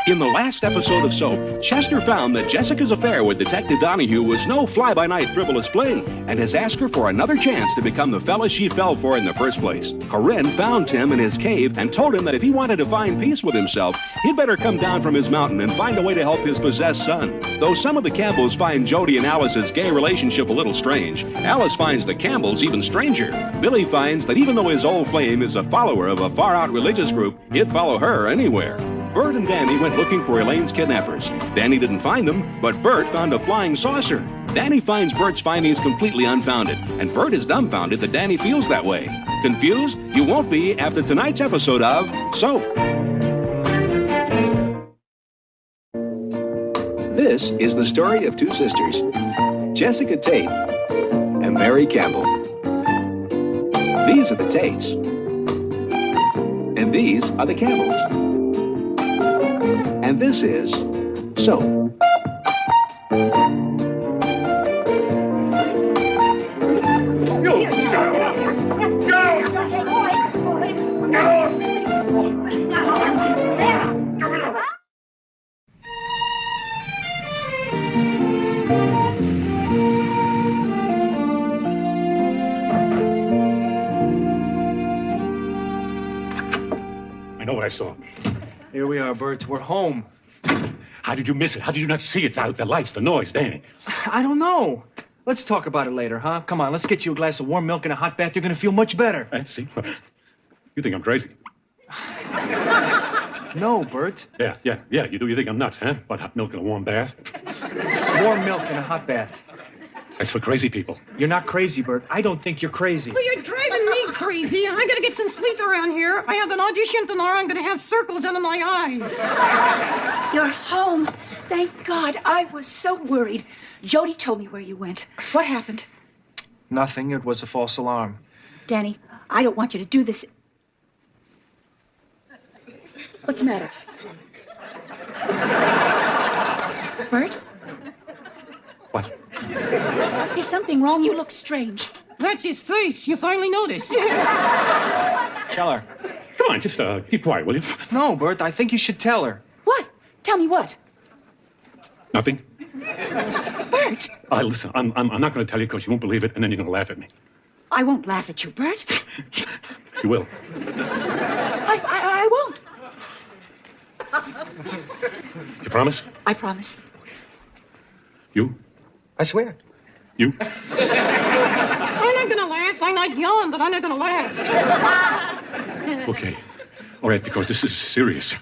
In the last episode of Soap, Chester found that Jessica's affair with Detective Donahue was no fly-by-night frivolous fling, and has asked her for another chance to become the fella she fell for in the first place. Corinne found Tim in his cave and told him that if he wanted to find peace with himself, he'd better come down from his mountain and find a way to help his possessed son. Though some of the Campbells find Jody and Alice's gay relationship a little strange, Alice finds the Campbells even stranger. Billy finds that even though his old flame is a follower of a far-out religious group, he'd follow her anywhere. Bert and Danny went looking for Elaine's kidnappers. Danny didn't find them, but Bert found a flying saucer. Danny finds Bert's findings completely unfounded, and Bert is dumbfounded that Danny feels that way. Confused? You won't be after tonight's episode of Soap. This is the story of two sisters, Jessica Tate and Mary Campbell. These are the Tates, and these are the Campbells. And this is Soap. I know what I saw. Here we are, Bert. We're home. How did you miss it? How did you not see it? The lights, the noise, Danny. I don't know. Let's talk about it later, huh? Come on, let's get you a glass of warm milk and a hot bath. You're gonna feel much better. See? You think I'm crazy? No, Bert. Yeah, you do. You think I'm nuts, huh? What, hot milk and a warm bath? Warm milk and a hot bath. That's for crazy people. You're not crazy, Bert. I don't think you're crazy. Well, you're driving me crazy. I gotta get some sleep around here. I have an audition tomorrow. I'm gonna have circles under my eyes. You're home. Thank God. I was so worried. Jody told me where you went. What happened? Nothing. It was a false alarm. Danny, I don't want you to do this. What's the matter? Bert? What? Is something wrong? You look strange. That's his face. You finally noticed. Tell her. Come on, just keep quiet, will you? No, Bert, I think you should tell her. What? Tell me what? Nothing? Bert! Listen, I'm not going to tell you because you won't believe it, and then you're going to laugh at me. I won't laugh at you, Bert. You will. I won't. You promise? I promise. You? I swear. You? I'm not gonna laugh. I might yawn, but I'm not gonna laugh. Okay. All right, because this is serious.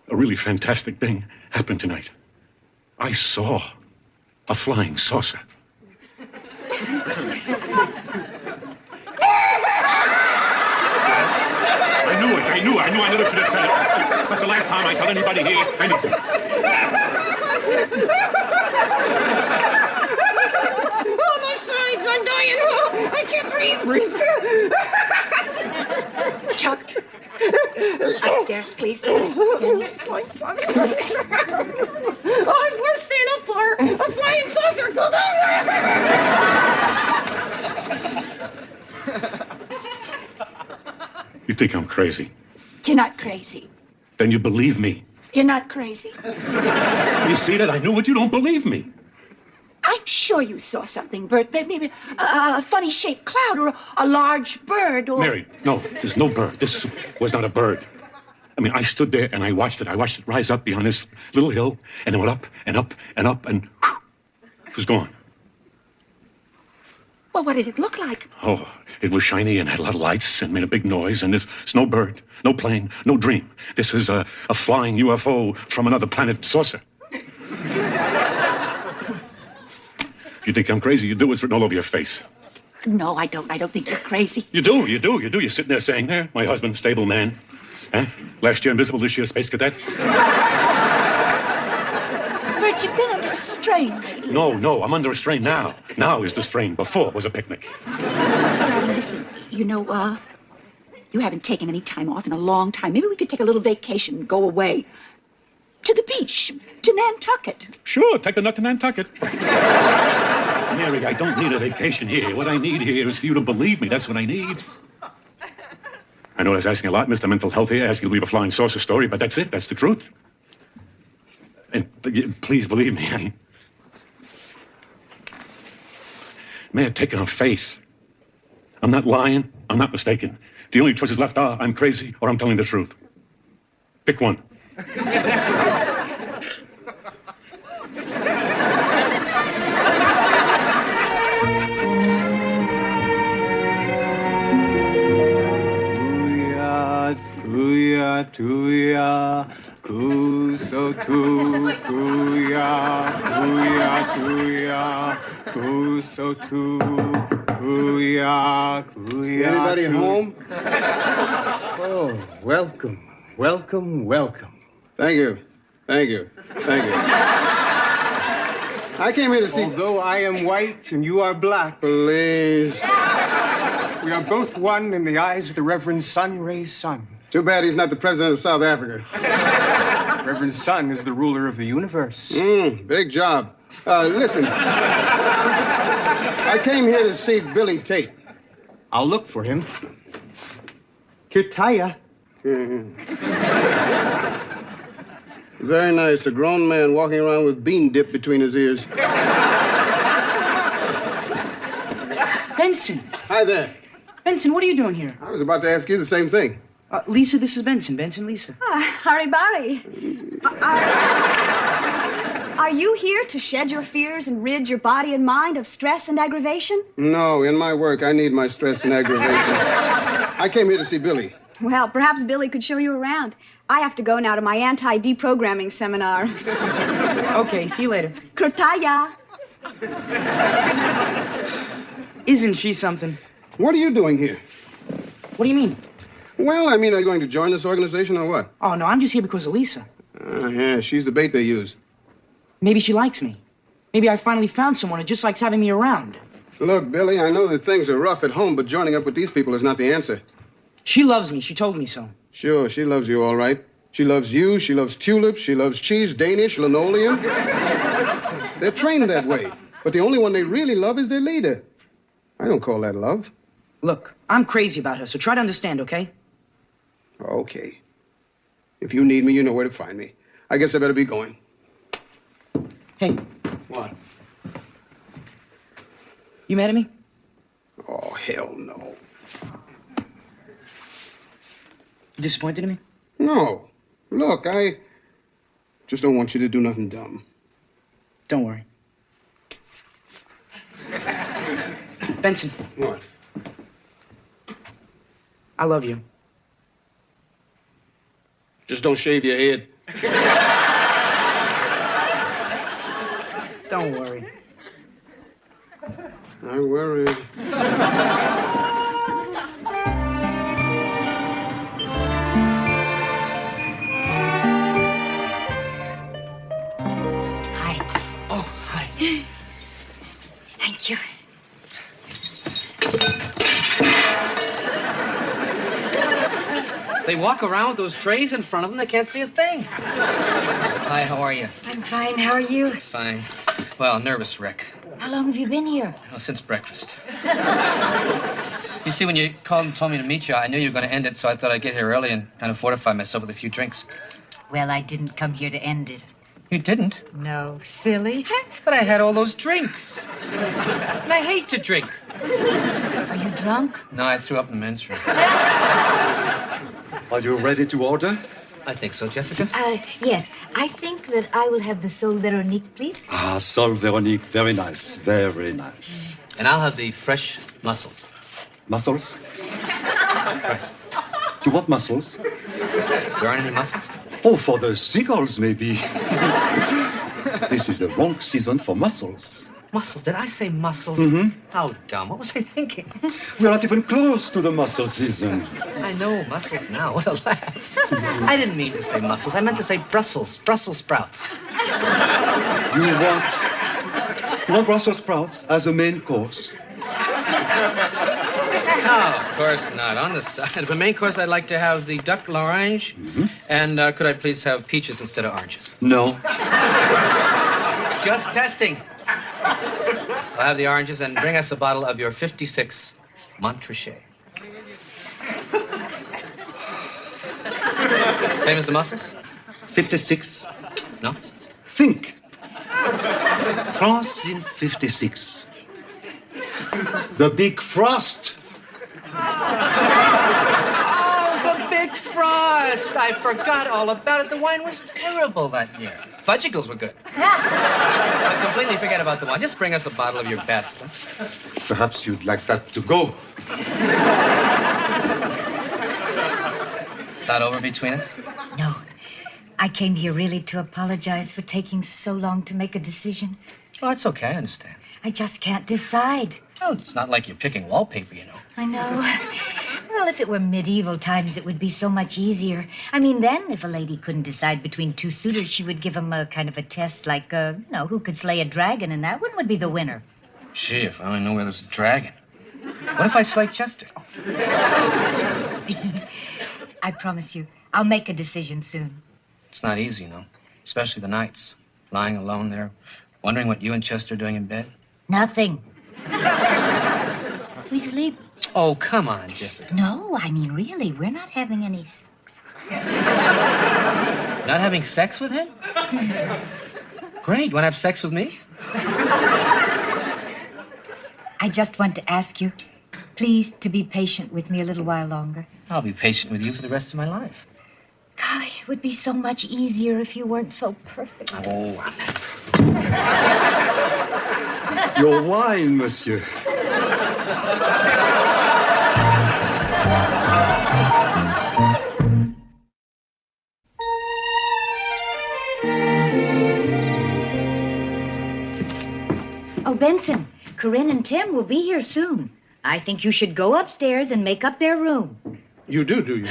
A really fantastic thing happened tonight. I saw a flying saucer. I knew I never should have said it. That's the last time I tell anybody here anything. Oh, my sides, I'm dying. Oh, I can't breathe. Chuck. Upstairs, please. Danny. Flying saucer. Oh, it's worth staying up for. A flying saucer. Go, You think I'm crazy? You're not crazy. Then you believe me. You're not crazy. You see that? I knew it. You don't believe me. I'm sure you saw something, Bert. Maybe a funny-shaped cloud or a large bird or... Mary, no, there's no bird. This was not a bird. I mean, I stood there and I watched it. I watched it rise up beyond this little hill, and it went up and up and up, and whew, it was gone. Well, what did it look like? Oh, it was shiny and had a lot of lights and made a big noise, and there's no bird, no plane, no dream. This is a flying UFO from another planet saucer. You think I'm crazy? You do. It's written all over your face. No, I don't. I don't think you're crazy. You do. You're sitting there saying, there, my husband, stable man. Huh? Last year invisible, this year space cadet. Bert, you've been under a strain lately. No, I'm under a strain now. Now is the strain. Before was a picnic. Darling, listen, you haven't taken any time off in a long time. Maybe we could take a little vacation and go away. To the beach, to Nantucket. Sure, take the nut to Nantucket. Mary, I don't need a vacation here. What I need here is for you to believe me. That's what I need. I know that's asking a lot, Mr. Mental Health here, asking you to believe a flying saucer story, but that's it. That's the truth. And please believe me, may have taken on faith. I'm not lying. I'm not mistaken. The only choices left are I'm crazy or I'm telling the truth. Pick one. Kuya, tuya, kuso tu, kuya, tuya, kuso tu, kuya. Anybody tu. home? Oh, welcome. Thank you. I came here to see. Although I am white and you are black, Please. we are both one in the eyes of the Reverend Sun Rae's son. Too bad he's not the president of South Africa. Reverend Sun is the ruler of the universe. Big job. Listen. I came here to see Billy Tate. I'll look for him. Kirtaya. Very nice. A grown man walking around with bean dip between his ears. Benson! Hi there. Benson, what are you doing here? I was about to ask you the same thing. Lisa, this is Benson. Benson, Lisa. Haribari. Are you here to shed your fears and rid your body and mind of stress and aggravation? No, in my work, I need my stress and aggravation. I came here to see Billy. Well, perhaps Billy could show you around. I have to go now to my anti-deprogramming seminar. Okay, see you later. Krutaya. Isn't she something? What are you doing here? What do you mean? Well, I mean, are you going to join this organization or what? Oh, no, I'm just here because of Lisa. Yeah, she's the bait they use. Maybe she likes me. Maybe I finally found someone who just likes having me around. Look, Billy, I know that things are rough at home, but joining up with these people is not the answer. She loves me. She told me so. Sure, she loves you all right. She loves you, she loves tulips, she loves cheese, Danish, linoleum. They're trained that way. But the only one they really love is their leader. I don't call that love. Look, I'm crazy about her, so try to understand, okay? Okay. If you need me, you know where to find me. I guess I better be going. Hey, What? you mad at me? Oh, hell no. You disappointed in me? No. Look, I just don't want you to do nothing dumb. Don't worry. Benson, What? I love you. Just don't shave your head. Don't worry. I worried. Hi. Oh, hi. Thank you. They walk around with those trays in front of them. They can't see a thing. Hi, how are you? I'm fine. How are you? Fine. Well, nervous wreck. How long have you been here? Well, since breakfast. You see, when you called and told me to meet you, I knew you were going to end it, so I thought I'd get here early and kind of fortify myself with a few drinks. Well, I didn't come here to end it. You didn't? No, silly. But I had all those drinks. And I hate to drink. Are you drunk? No, I threw up in the men's room. Are you ready to order? I think so, Jessica. Yes. I think that I will have the Sol Veronique, please. Ah, Sol Veronique, very nice, very nice. And I'll have the fresh mussels. Mussels? You want mussels? There aren't any mussels? Oh, for the seagulls, maybe. This is the wrong season for mussels. Mussels? Did I say mussels? Mm-hmm. How dumb. What was I thinking? We're not even close to the mussel season. I know, mussels now. What a laugh. I didn't mean to say mussels. I meant to say Brussels sprouts. You want Brussels sprouts as a main course? No, of course not. On the side. For main course, I'd like to have the duck l'orange. Mm-hmm. And could I please have peaches instead of oranges? No. Just testing. I'll have the oranges and bring us a bottle of your 56 Montrachet. Same as the muscles? 56. No? Think. France in 56. The Big Frost. Oh, the Big Frost! I forgot all about it. The wine was terrible that year. Fudgicles were good. I completely forget about the wine. Just bring us a bottle of your best. Huh? Perhaps you'd like that to go. It's not over between us? No. I came here really to apologize for taking so long to make a decision. Oh, that's okay. I understand. I just can't decide. Well, it's not like you're picking wallpaper, you know. I know. Well, if it were medieval times, it would be so much easier. I mean, then, if a lady couldn't decide between two suitors, she would give them a kind of a test, like, who could slay a dragon, and that one would be the winner. Gee, if I only knew where there's a dragon. What if I slay Chester? I promise you, I'll make a decision soon. It's not easy, you know, especially the nights. Lying alone there, wondering what you and Chester are doing in bed. Nothing. We sleep. Oh, come on, Jessica. No, I mean, really, we're not having any sex. Not having sex with him? Great. Want to have sex with me? I just want to ask you, please, to be patient with me a little while longer. I'll be patient with you for the rest of my life. Golly, it would be so much easier if you weren't so perfect. Oh. Your wine, monsieur. Oh, Benson, Corinne and Tim will be here soon. I think you should go upstairs and make up their room. You do you?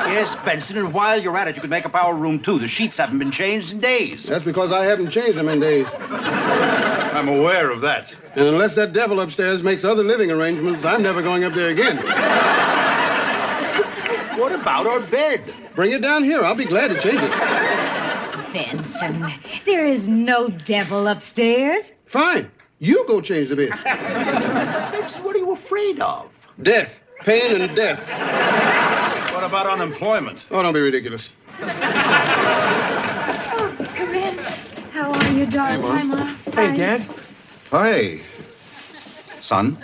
Yes, Benson, and while you're at it, you could make up our room, too. The sheets haven't been changed in days. That's because I haven't changed them in days. I'm aware of that. And unless that devil upstairs makes other living arrangements, I'm never going up there again. What about our bed? Bring it down here. I'll be glad to change it. Benson, there is no devil upstairs. Fine. You go change the bed. Benson, what are you afraid of? Death. Pain and death. What about unemployment? Oh, don't be ridiculous. Oh, Corinne, how are you, darling? Hi, Ma. Hey, Dad. Hi, son.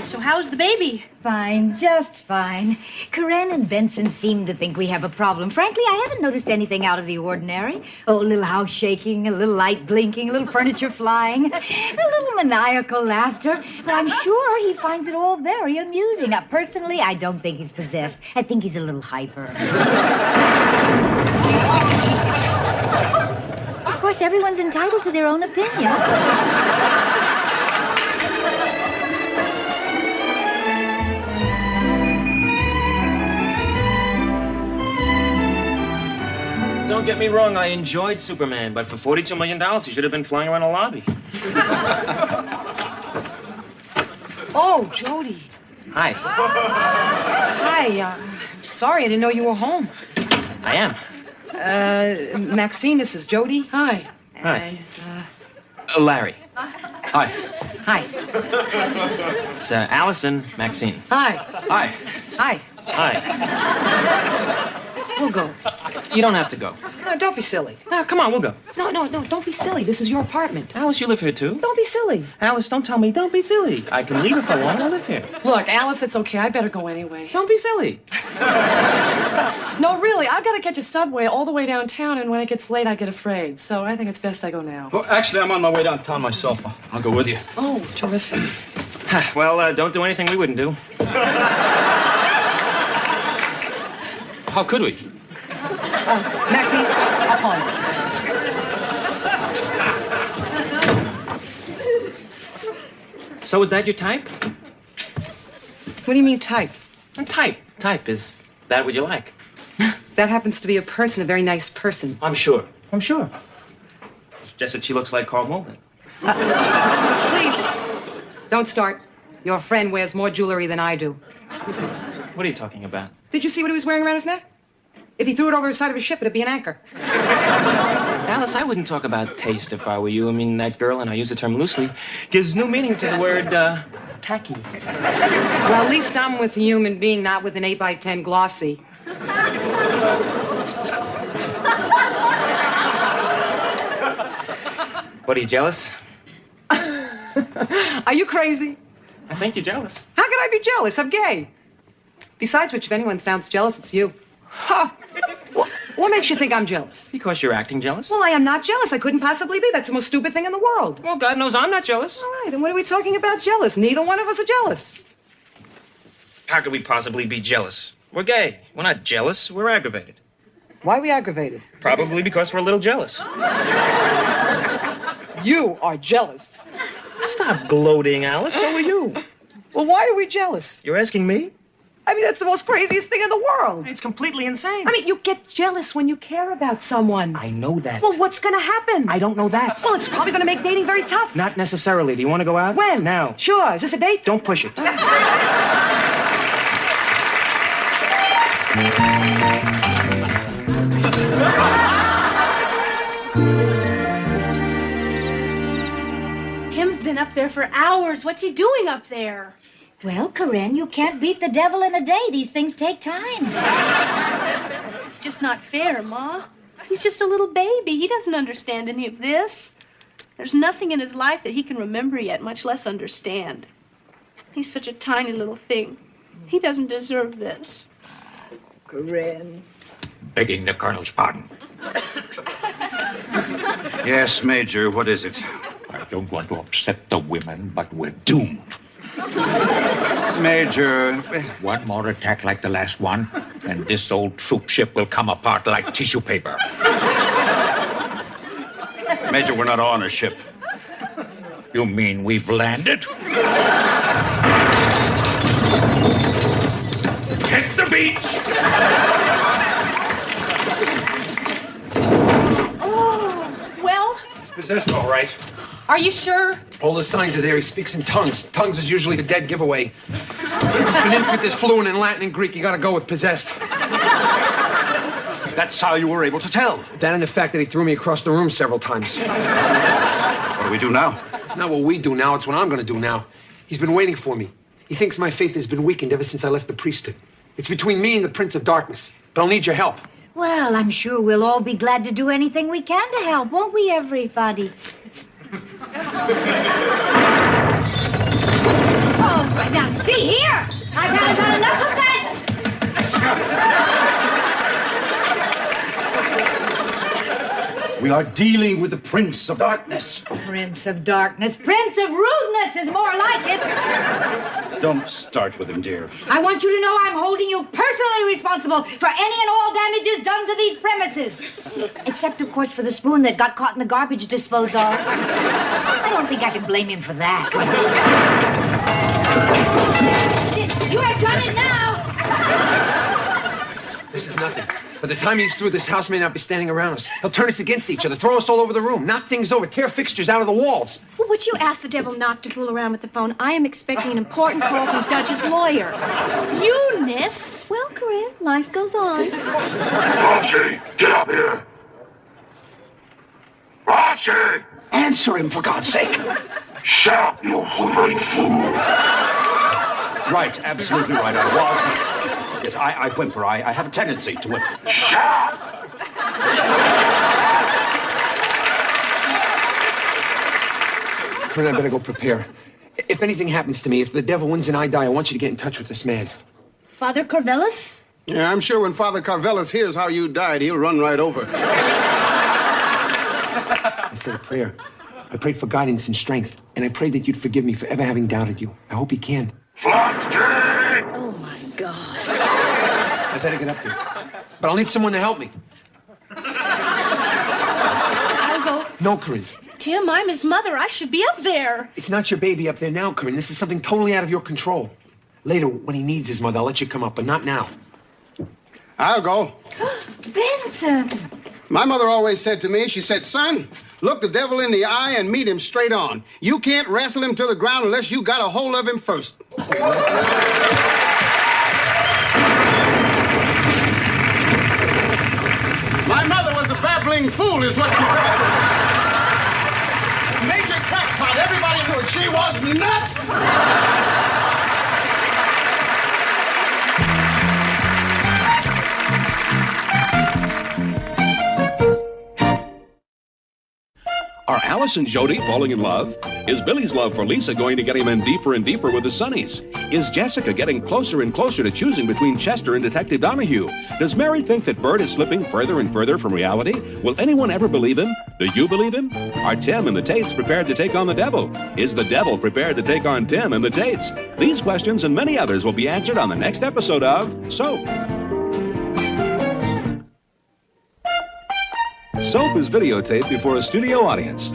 So how's the baby? Fine, just fine. Corinne and Benson seem to think we have a problem. Frankly, I haven't noticed anything out of the ordinary. Oh, a little house shaking, a little light blinking, a little furniture flying, a little maniacal laughter. But I'm sure he finds it all very amusing. Personally, I don't think he's possessed. I think he's a little hyper. Of course, everyone's entitled to their own opinion. Don't get me wrong, I enjoyed Superman, but for $42 million, he should have been flying around a lobby. Oh, Jody. Hi. Hi, sorry, I didn't know you were home. I am. Maxine, this is Jody. Hi. Hi. Larry. Hi. Hi. It's Allison, Maxine. Hi. Hi. Hi. Hi. We'll go. You don't have to go. No, don't be silly. No, come on, we'll go. No, don't be silly. This is your apartment. Alice, you live here too? Don't be silly. Alice, don't tell me, don't be silly. I can leave if I want to live here. Look, Alice, it's okay. I better go anyway. Don't be silly. No, really, I've got to catch a subway all the way downtown, and when it gets late, I get afraid. So I think it's best I go now. Well, actually, I'm on my way downtown myself. I'll go with you. Oh, terrific. Well, don't do anything we wouldn't do. How could we? Maxine, I'll call you. So is that your type? What do you mean, type? Type. Type. Is that what you like? That happens to be a person, a very nice person. I'm sure. I'm sure. Just that she looks like Carl Malden. Please, don't start. Your friend wears more jewelry than I do. What are you talking about? Did you see what he was wearing around his neck? If he threw it over the side of a ship, it'd be an anchor. Alice, I wouldn't talk about taste if I were you. I mean, that girl, and I use the term loosely, gives new meaning to the word, tacky. Well, at least I'm with a human being, not with an 8x10 glossy. What, are you jealous? Are you crazy? I think you're jealous. How could I be jealous? I'm gay. Besides which, if anyone sounds jealous, it's you. Ha! What makes you think I'm jealous? Because you're acting jealous. Well, I am not jealous. I couldn't possibly be. That's the most stupid thing in the world. Well, God knows I'm not jealous. All right, then what are we talking about jealous? Neither one of us are jealous. How could we possibly be jealous? We're gay. We're not jealous. We're aggravated. Why are we aggravated? Probably because we're a little jealous. You are jealous. Stop gloating, Alice. So are you. Well, why are we jealous? You're asking me? I mean, that's the most craziest thing in the world. It's completely insane. I mean, you get jealous when you care about someone. I know that. Well, what's going to happen? I don't know that. Well, it's probably going to make dating very tough. Not necessarily. Do you want to go out? When? Now. Sure. Is this a date? Don't push it. Tim's been up there for hours. What's he doing up there? Well, Corinne, you can't beat the devil in a day. These things take time. It's just not fair, Ma. He's just a little baby. He doesn't understand any of this. There's nothing in his life that he can remember yet, much less understand. He's such a tiny little thing. He doesn't deserve this. Corinne. Begging the Colonel's pardon. Yes, Major, what is it? I don't want to upset the women, but we're doomed. Major. One more attack like the last one, and this old troop ship will come apart like tissue paper. Major, we're not on a ship. You mean we've landed? Hit the beach! Oh, well, Possessed, all right. are you sure? All the signs are there. He speaks in tongues. Tongues is usually a dead giveaway. If an infant is fluent in Latin and Greek, you gotta go with possessed. That's how you were able to tell. That and the fact that he threw me across the room several times. What do we do now? It's not what we do now, it's what I'm gonna do now. He's been waiting for me. He thinks my faith has been weakened ever since I left the priesthood. It's between me and the Prince of Darkness. But I'll need your help. Well, I'm sure we'll all be glad to do anything we can to help, won't we, everybody? Oh, now see here! I've had about enough of that! We are dealing with the Prince of Darkness. Prince of Darkness. Prince of Rudeness is more like it. Don't start with him, dear. I want you to know I'm holding you personally responsible for any and all damages done to these premises. Except, of course, for the spoon that got caught in the garbage disposal. I don't think I can blame him for that. You have done it now! This is nothing. By the time he's through, this house may not be standing around us. He'll turn us against each other, throw us all over the room, knock things over, tear fixtures out of the walls. Well, would you ask the devil not to fool around with the phone? I am expecting an important call from Dutch's lawyer. Eunice! Well, Corinne, life goes on. Archie, get up here! Archie! Answer him, for God's sake. Shut up, you whimpering fool! Right, absolutely right. I was. Yes, I whimper. I have a tendency to whimper. Shut up! Corinne, I better go prepare. If anything happens to me, if the devil wins and I die, I want you to get in touch with this man. Father Corvellis? Yeah, I'm sure when Father Carvelis hears how you died, he'll run right over. I said a prayer. I prayed for guidance and strength, and I prayed that you'd forgive me for ever having doubted you. I hope you can. Oh, my God. I better get up there. But I'll need someone to help me. I'll go. No, Corinne. Tim, I'm his mother. I should be up there. It's not your baby up there now, Corinne. This is something totally out of your control. Later, when he needs his mother, I'll let you come up, but not now. I'll go. Benson! My mother always said to me, she said, son, look the devil in the eye and meet him straight on. You can't wrestle him to the ground unless you got a hold of him first. My mother was a babbling fool, is what she said. Major crackpot, everybody knew it. She was nuts! Alice and Jody falling in love? Is Billy's love for Lisa going to get him in deeper and deeper with the Sunnies? Is Jessica getting closer and closer to choosing between Chester and Detective Donahue? Does Mary think that Bert is slipping further and further from reality? Will anyone ever believe him? Do you believe him? Are Tim and the Tates prepared to take on the devil? Is the devil prepared to take on Tim and the Tates? These questions and many others will be answered on the next episode of Soap. Soap is videotaped before a studio audience.